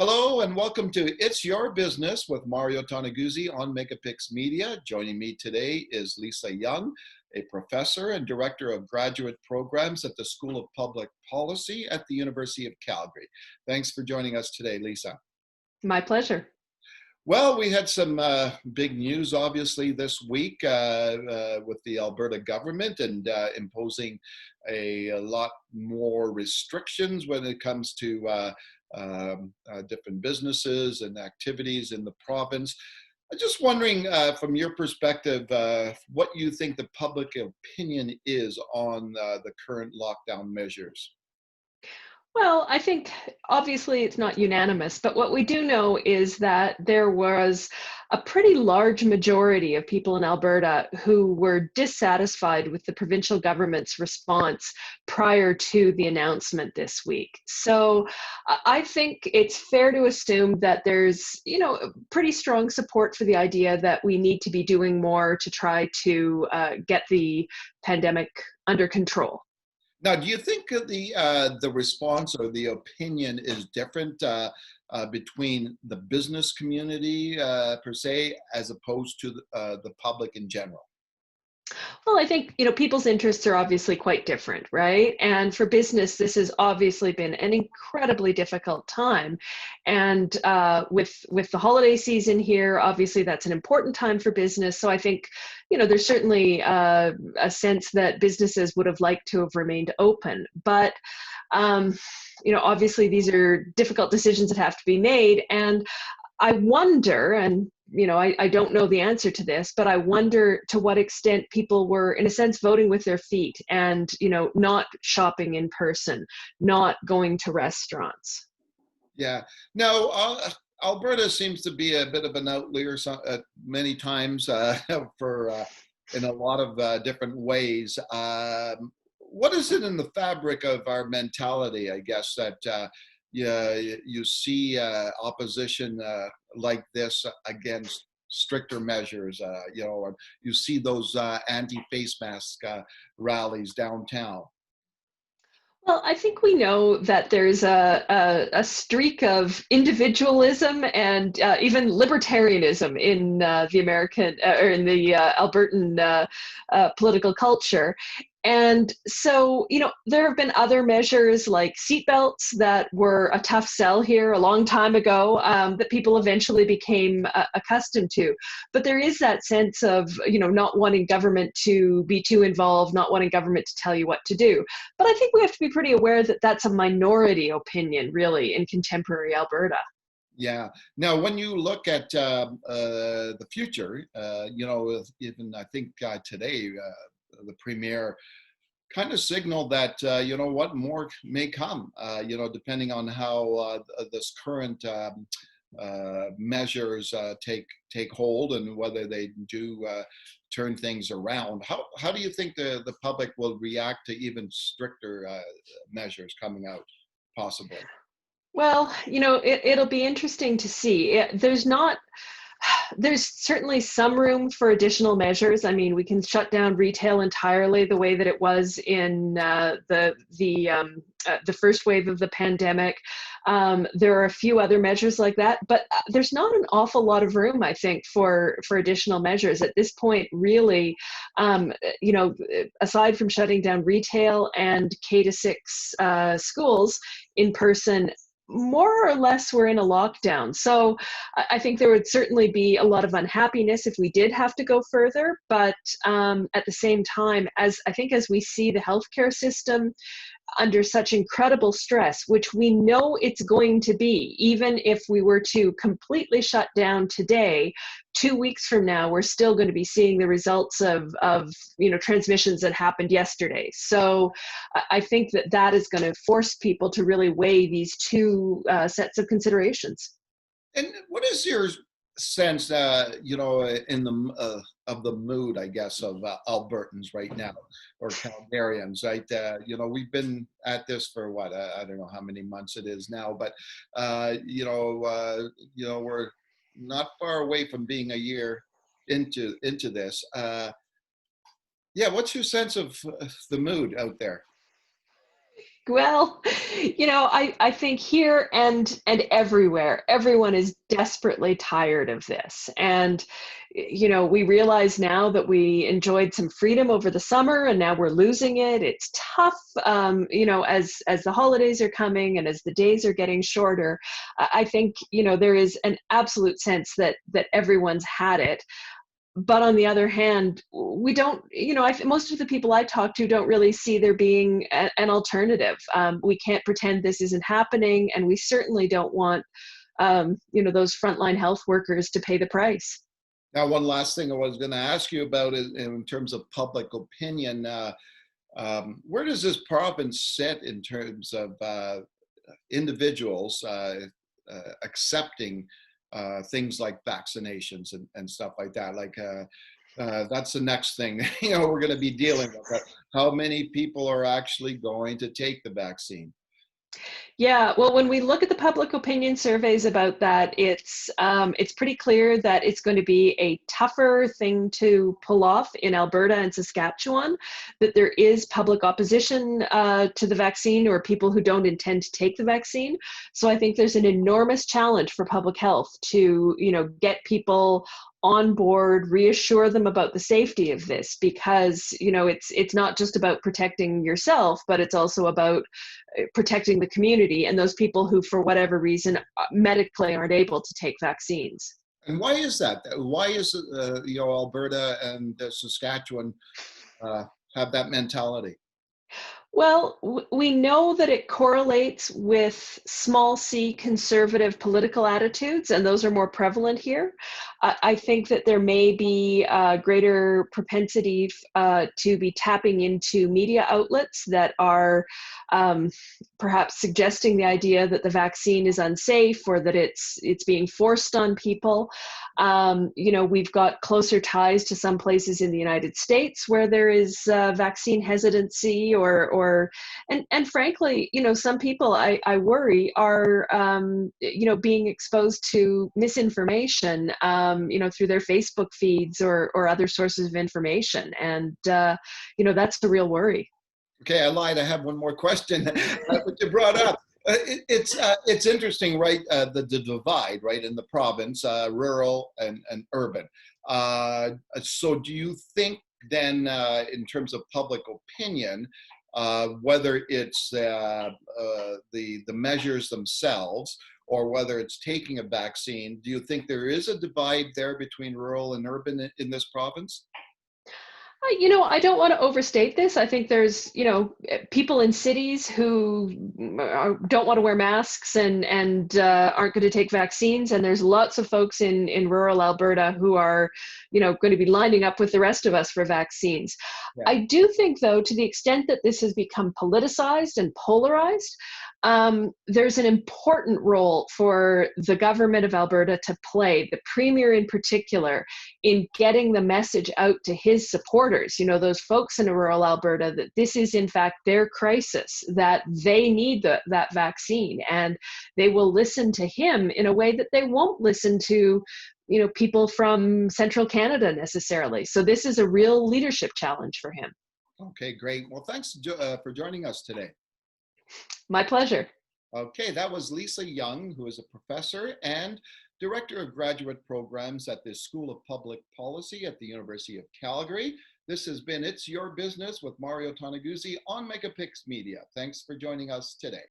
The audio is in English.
Hello and welcome to It's Your Business with Mario Toneguzzi on Megapix Media. Joining me today is Lisa Young, a professor and director of graduate programs at the School of Public Policy at the University of Calgary. Thanks for joining us today, Lisa. My pleasure. Well, we had some big news, obviously, this week with the Alberta government and imposing a lot more restrictions when it comes to different businesses and activities in the province. I'm just wondering, from your perspective, what you think the public opinion is on the current lockdown measures. Well, I think obviously it's not unanimous, but what we do know is that there was a pretty large majority of people in Alberta who were dissatisfied with the provincial government's response prior to the announcement this week. So I think it's fair to assume that there's, pretty strong support for the idea that we need to be doing more to try to get the pandemic under control. Now, do you think the response or the opinion is different between the business community per se, as opposed to the public in general? Well, I think, people's interests are obviously quite different, right? And for business, this has obviously been an incredibly difficult time. And with the holiday season here, obviously that's an important time for business. So I think, there's certainly a sense that businesses would have liked to have remained open. But, obviously these are difficult decisions that have to be made. And I wonder, and I don't know the answer to this, but I wonder to what extent people were, in a sense, voting with their feet and, not shopping in person, not going to restaurants. Yeah. Now, Alberta seems to be a bit of an outlier many times for in a lot of different ways. What is it in the fabric of our mentality, I guess, that you see opposition like this against stricter measures, or you see those anti-face mask rallies downtown? Well, I think we know that there's a streak of individualism and even libertarianism in the American or in the Albertan political culture. And so, there have been other measures like seatbelts that were a tough sell here a long time ago that people eventually became accustomed to. But there is that sense of, not wanting government to be too involved, not wanting government to tell you what to do. But I think we have to be pretty aware that that's a minority opinion, really, in contemporary Alberta. Yeah. Now, when you look at the future, even I think today, the premier kind of signaled that what more may come. Depending on how this current measures take hold and whether they do turn things around. How do you think the public will react to even stricter measures coming out, possibly? Well, it'll be interesting to see. There's certainly some room for additional measures. I mean, we can shut down retail entirely the way that it was in the first wave of the pandemic. There are a few other measures like that, but there's not an awful lot of room, I think, for additional measures at this point. Really, aside from shutting down retail and K-6 schools in person, more or less we're in a lockdown. So I think there would certainly be a lot of unhappiness if we did have to go further. But at the same time, as we see the healthcare system under such incredible stress, which we know it's going to be, even if we were to completely shut down today, 2 weeks from now, we're still going to be seeing the results of transmissions that happened yesterday. So I think that is going to force people to really weigh these two sets of considerations. And what is your sense, in the of the mood, I guess, of Albertans right now, or Calgarians, right? We've been at this for what, I don't know how many months it is now, but we're not far away from being a year into this. What's your sense of the mood out there? Well, I think here and everywhere, everyone is desperately tired of this. And we realize now that we enjoyed some freedom over the summer and now we're losing it. It's tough, as the holidays are coming and as the days are getting shorter. I think, there is an absolute sense that everyone's had it. But on the other hand, we don't, most of the people I talk to don't really see there being an alternative. We can't pretend this isn't happening, and we certainly don't want, those frontline health workers to pay the price. Now, one last thing I was going to ask you about is in terms of public opinion. Where does this province sit in terms of individuals accepting things like vaccinations and stuff like that? That's the next thing we're going to be dealing with. How many people are actually going to take the vaccine? Yeah, well, when we look at the public opinion surveys about that, it's pretty clear that it's going to be a tougher thing to pull off in Alberta and Saskatchewan. That there is public opposition to the vaccine, or people who don't intend to take the vaccine. So I think there's an enormous challenge for public health to get people on board, reassure them about the safety of this, because it's not just about protecting yourself, but it's also about protecting the community and those people who, for whatever reason, medically aren't able to take vaccines. And why is that? Why is Alberta and Saskatchewan uh, have that mentality? Well, we know that it correlates with small c conservative political attitudes, and those are more prevalent here. I think that there may be a greater propensity to be tapping into media outlets that are um, perhaps suggesting the idea that the vaccine is unsafe, or that it's being forced on people. We've got closer ties to some places in the United States where there is vaccine hesitancy, and frankly, some people I worry are, being exposed to misinformation, through their Facebook feeds or other sources of information. And, that's a real worry. Okay, I lied. I have one more question that you brought up. It's interesting, right? The divide, right, in the province, rural and urban. So, do you think then, in terms of public opinion, whether it's the measures themselves or whether it's taking a vaccine, do you think there is a divide there between rural and urban in this province? I don't want to overstate this. I think there's, people in cities who don't want to wear masks and aren't going to take vaccines, and there's lots of folks in rural Alberta who are, going to be lining up with the rest of us for vaccines. Yeah. I do think, though, to the extent that this has become politicized and polarized, there's an important role for the government of Alberta to play, the premier in particular, in getting the message out to his supporters, those folks in rural Alberta, that this is in fact their crisis, that they need that vaccine, and they will listen to him in a way that they won't listen to, people from central Canada necessarily. So this is a real leadership challenge for him. Okay, great. Well, thanks for joining us today. My pleasure. Okay, that was Lisa Young, who is a professor and director of graduate programs at the School of Public Policy at the University of Calgary. This has been It's Your Business with Mario Toneguzzi on Megapix Media. Thanks for joining us today.